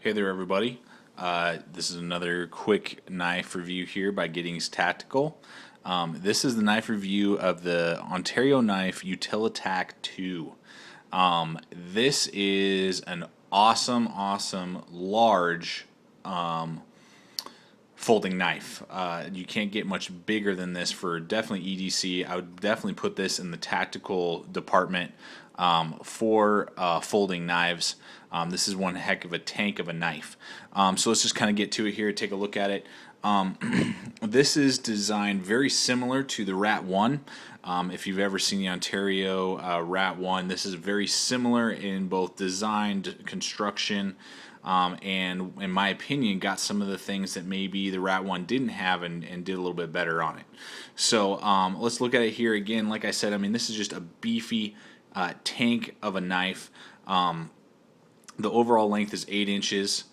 Hey there, everybody. This is another quick knife review here by Giddings Tactical. This is the knife review of the Ontario Knife utilitac 2. This is an awesome, large folding knife. You can't get much bigger than this for definitely EDC. I would definitely put this in the tactical department for folding knives. This is one heck of a tank of a knife. So let's just kind of get to it here, take a look at it. This is designed very similar to the Rat 1. If you've ever seen the Ontario Rat 1, this is very similar in both design, construction, and in my opinion got some of the things that maybe the Rat 1 didn't have and did a little bit better on it. So let's look at it here again. Like I said, I mean, this is just a beefy tank of a knife. The overall length is 8 inches.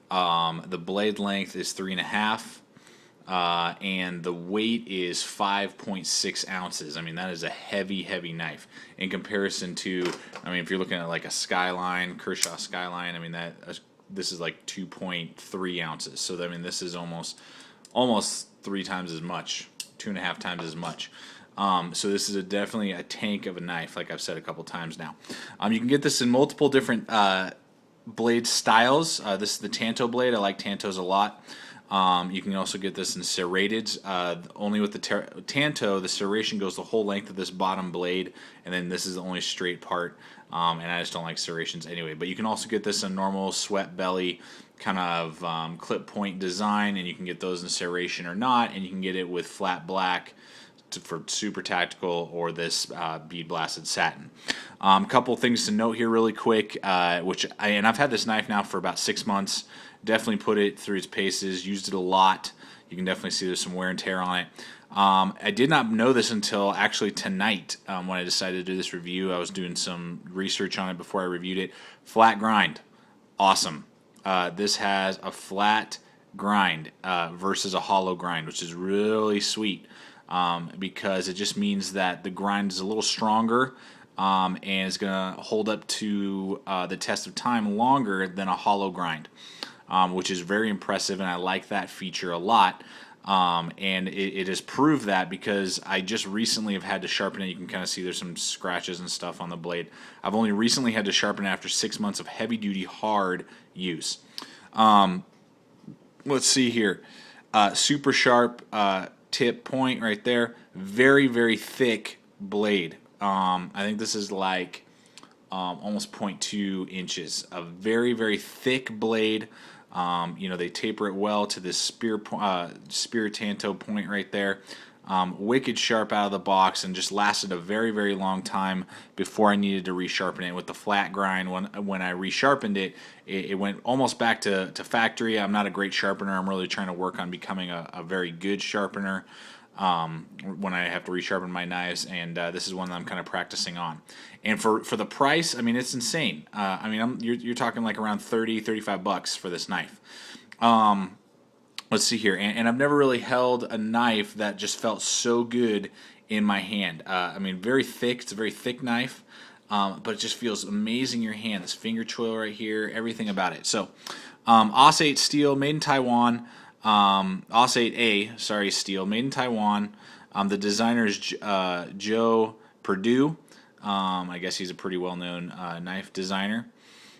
The blade length is 3.5. And the weight is 5.6 ounces. I mean, that is a heavy knife in comparison to, I mean, if you're looking at like a Skyline, Kershaw Skyline, I mean, this is like 2.3 ounces. So, I mean, this is almost 3 times as much, 2.5 times as much. So this is definitely a tank of a knife, like I've said a couple times now. You can get this in multiple different blade styles. This is the Tanto blade. I like Tantos a lot. You can also get this in serrated. Only with the Tanto, the serration goes the whole length of this bottom blade, and then this is the only straight part. And I just don't like serrations anyway. But you can also get this in normal sweat belly kind of clip point design, and you can get those in serration or not, and you can get it with flat black for super tactical, or this bead blasted satin. Couple things to note here really quick, and I've had this knife now for about 6 months. Definitely put it through its paces, used it a lot. You can definitely see there's some wear and tear on it. I did not know this until actually tonight when I decided to do this review. I was doing some research on it before I reviewed it. Flat grind, awesome. This has a flat grind versus a hollow grind, which is really sweet. Because it just means that the grind is a little stronger and is going to hold up to the test of time longer than a hollow grind, which is very impressive, and I like that feature a lot. And it has proved that because I just recently have had to sharpen it. You can kind of see there's some scratches and stuff on the blade. I've only recently had to sharpen it after 6 months of heavy-duty hard use. Let's see here. Super sharp tip point right there. Very thick blade. I think this is like almost 0.2 inches. A very thick blade. They taper it well to this spear Tanto point right there. Wicked sharp out of the box, and just lasted a very long time before I needed to resharpen it. With the flat grind, when I resharpened it, it went almost back to factory. I'm not a great sharpener. I'm really trying to work on becoming a very good sharpener when I have to resharpen my knives, and this is one that I'm kind of practicing on. And for the price, I mean, it's insane. I mean, you're talking like around $30-35 for this knife. Let's see here, and I've never really held a knife that just felt so good in my hand. I mean, very thick. It's a very thick knife, but it just feels amazing in your hand. This finger choil right here, everything about it. So, AUS 8 steel, made in Taiwan. AUS 8A, sorry, steel, made in Taiwan. The designer is Joe Perdue. I guess he's a pretty well-known knife designer.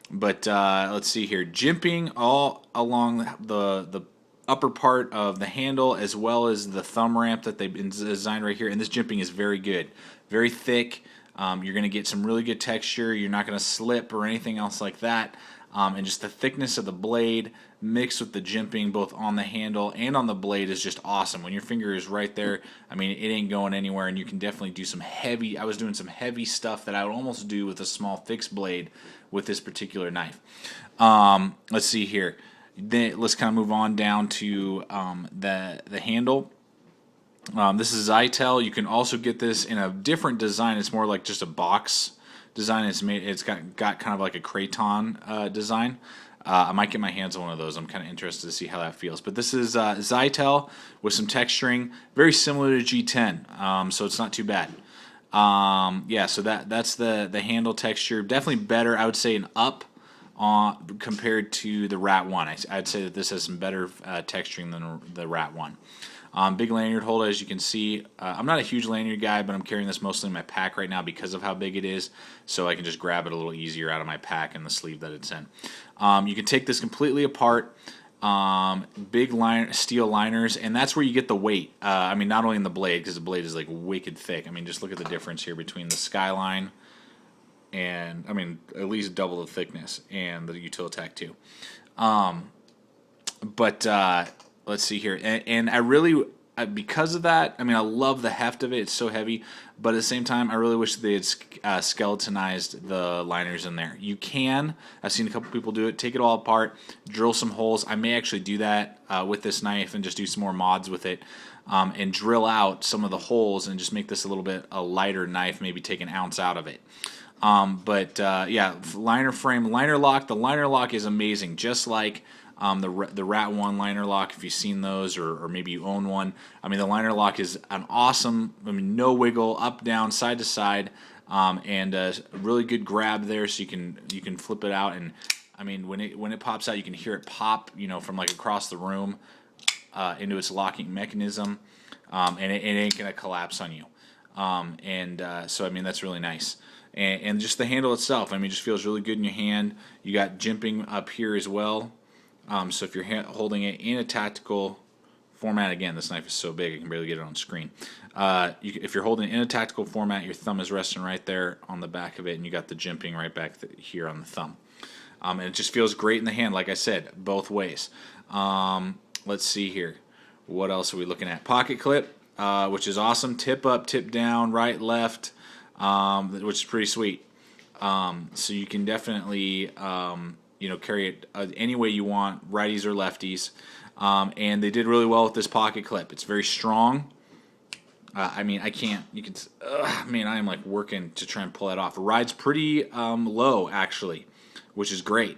But let's see here, jimping all along the upper part of the handle, as well as the thumb ramp that they've designed right here. And this jimping is very good, very thick. You're going to get some really good texture. You're not going to slip or anything else like that. And just the thickness of the blade mixed with the jimping both on the handle and on the blade is just awesome. When your finger is right there, I mean, it ain't going anywhere, and you can definitely do some heavy, I was doing some heavy stuff that I would almost do with a small fixed blade with this particular knife. Let's see here. Then let's kind of move on down to the handle. This is Zytel. You can also get this in a different design. It's more like just a box design. It's got kind of like a craton design. I might get my hands on one of those. I'm kind of interested to see how that feels. But this is Zytel with some texturing, very similar to G10. So it's not too bad. Yeah, so that's the handle texture. Definitely better, I would say, an up compared to the Rat 1. I'd say that this has some better texturing than the Rat 1. Big lanyard holder, as you can see. I'm not a huge lanyard guy, but I'm carrying this mostly in my pack right now because of how big it is, so I can just grab it a little easier out of my pack and the sleeve that it's in. You can take this completely apart. Big steel liners, and that's where you get the weight. I mean, not only in the blade, because the blade is like wicked thick. I mean, just look at the difference here between the Skyline and, I mean, at least double the thickness, and the Utilitac too. But let's see here, and I really, because of that, I mean, I love the heft of it. It's so heavy, but at the same time, I really wish they had skeletonized the liners in there. You can. I've seen a couple people do it. Take it all apart, drill some holes. I may actually do that with this knife and just do some more mods with it, and drill out some of the holes and just make this a little bit a lighter knife. Maybe take an ounce out of it. Yeah, liner frame, liner lock. The liner lock is amazing, just like the Rat 1 liner lock, if you've seen those, or maybe you own one. I mean, the liner lock is an awesome, I mean, no wiggle, up, down, side to side, and a really good grab there, so you can flip it out, and I mean, when it pops out, you can hear it pop, you know, from like across the room into its locking mechanism, and it ain't gonna collapse on you. So I mean, that's really nice. And just the handle itself, I mean, just feels really good in your hand. You got jimping up here as well. So if you're holding it in a tactical format, again, this knife is so big I can barely get it on screen. If you're holding it in a tactical format, your thumb is resting right there on the back of it, and you got the jimping right back here on the thumb. And it just feels great in the hand, like I said, both ways. Let's see here. What else are we looking at? Pocket clip, which is awesome. Tip up, tip down, right, left, which is pretty sweet. So you can definitely you know, carry it any way you want, righties or lefties. And they did really well with this pocket clip. It's very strong. I mean, I can't, you can, man, I am like working to try and pull that off. It rides pretty low, actually, which is great.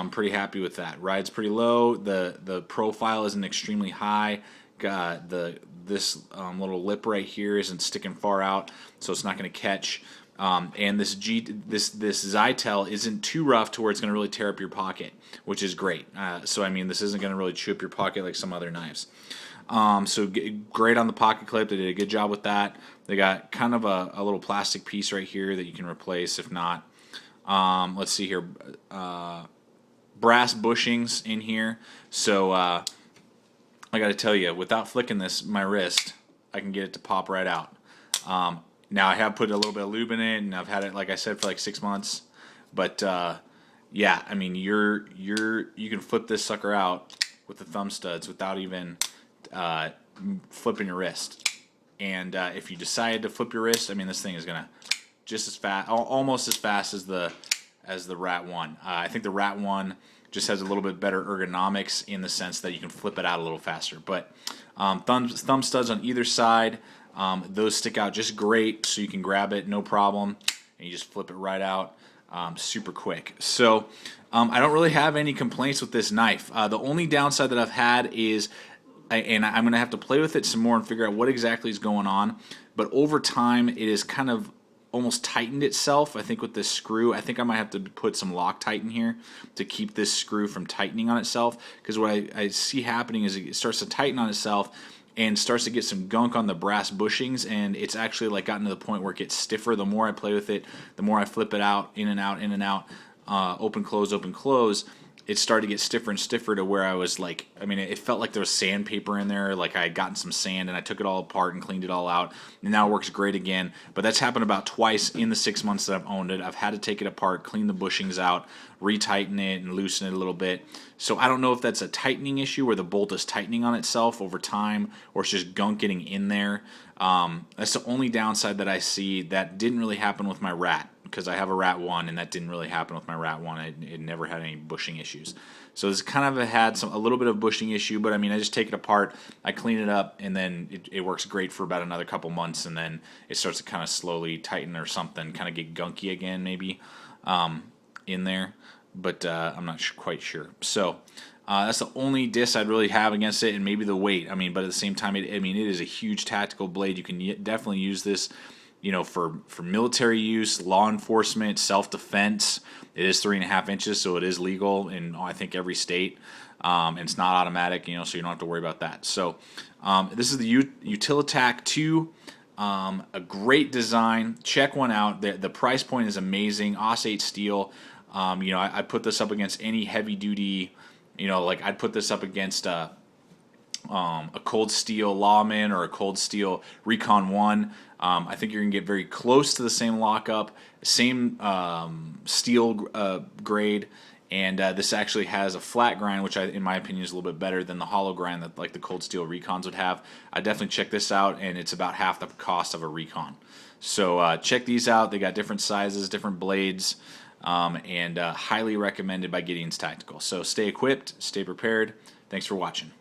Pretty happy with that. Rides pretty low. The profile isn't extremely high. This little lip right here isn't sticking far out, so it's not going to catch. And this Zytel isn't too rough to where it's going to really tear up your pocket, which is great. So I mean, this isn't going to really chew up your pocket like some other knives. So great on the pocket clip. They did a good job with that. They got kind of a little plastic piece right here that you can replace if not. Let's see here. Brass bushings in here. So I got to tell you, without flicking my wrist, I can get it to pop right out. Now I have put a little bit of lube in it, and I've had it, like I said, for like 6 months. But yeah, I mean, you can flip this sucker out with the thumb studs without even flipping your wrist. And if you decide to flip your wrist, I mean, this thing is gonna just as fast, almost as fast as the Rat 1. I think the Rat 1 just has a little bit better ergonomics in the sense that you can flip it out a little faster. But thumb studs on either side. Those stick out just great, so you can grab it no problem, and you just flip it right out super quick. So I don't really have any complaints with this knife. The only downside that I've had is, and I'm going to have to play with it some more and figure out what exactly is going on, but over time it is kind of almost tightened itself. I think with this screw, I think I might have to put some Loctite in here to keep this screw from tightening on itself, because what I see happening is it starts to tighten on itself and starts to get some gunk on the brass bushings, and it's actually like gotten to the point where it gets stiffer. The more I play with it, the more I flip it out, in and out, open, close, it started to get stiffer and stiffer to where I was like, I mean, it felt like there was sandpaper in there, like I had gotten some sand and I took it all apart and cleaned it all out, and now it works great again. But that's happened about twice in the 6 months that I've owned it. I've had to take it apart, clean the bushings out, retighten it, and loosen it a little bit. So I don't know if that's a tightening issue where the bolt is tightening on itself over time, or it's just gunk getting in there. That's the only downside that I see. That didn't really happen with my Rat, because I have a Rat 1, and that didn't really happen with my Rat 1. It never had any bushing issues. So it's kind of had a little bit of bushing issue, but I mean, I just take it apart, I clean it up, and then it works great for about another couple months, and then it starts to kind of slowly tighten or something, kind of get gunky again maybe in there, but I'm not quite sure. So that's the only diss I'd really have against it, and maybe the weight. I mean, but at the same time, it is a huge tactical blade. You can definitely use this for military use, law enforcement, self-defense. It is 3.5 inches, so it is legal in, I think, every state. And it's not automatic, so you don't have to worry about that. So this is the utilitac 2. A great design. Check one out. The price point is amazing. Osate steel. I put this up against any heavy duty. Like I'd put this up against a Cold Steel Lawman or a Cold Steel Recon 1. I think you're going to get very close to the same lockup, same steel grade, and this actually has a flat grind, which in my opinion is a little bit better than the hollow grind that like the Cold Steel Recons would have. I definitely check this out, and it's about half the cost of a Recon. So check these out. They got different sizes, different blades, and highly recommended by Gideon's Tactical. So stay equipped, stay prepared. Thanks for watching.